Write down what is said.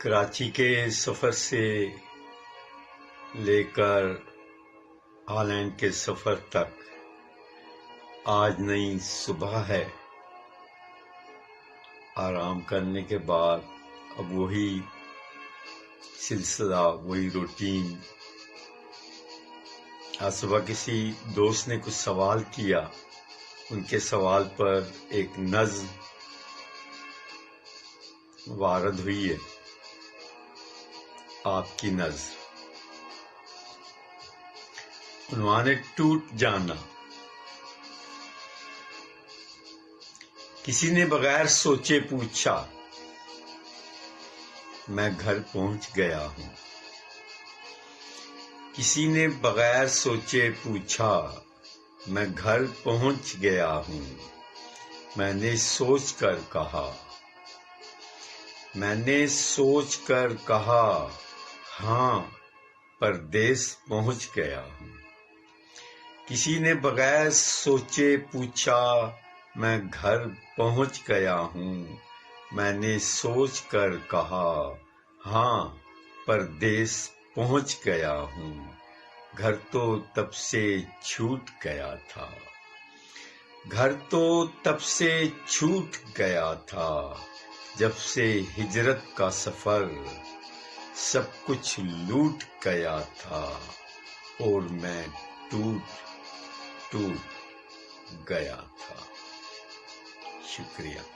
کراچی کے سفر سے لے کر ہالینڈ کے سفر تک آج نئی صبح ہے۔ آرام کرنے کے بعد اب وہی سلسلہ، وہی روٹین۔ آج صبح کسی دوست نے کچھ سوال کیا، ان کے سوال پر ایک نظم وارد ہوئی ہے، آپ کی نظر۔ عنوان ہے ٹوٹ جانا۔ کسی نے بغیر سوچے پوچھا، میں گھر پہنچ گیا ہوں۔ کسی نے بغیر سوچے پوچھا، میں گھر پہنچ گیا ہوں۔ میں نے سوچ کر کہا، ہاں پردیس پہنچ گیا ہوں۔ کسی نے بغیر سوچے پوچھا، میں گھر پہنچ گیا ہوں۔ میں نے سوچ کر کہا، ہاں پردیس پہنچ گیا ہوں۔ گھر تو تب سے چھوٹ گیا تھا، جب سے ہجرت کا سفر سب کچھ لوٹ گیا تھا، اور میں ٹوٹ گیا تھا۔ شکریہ۔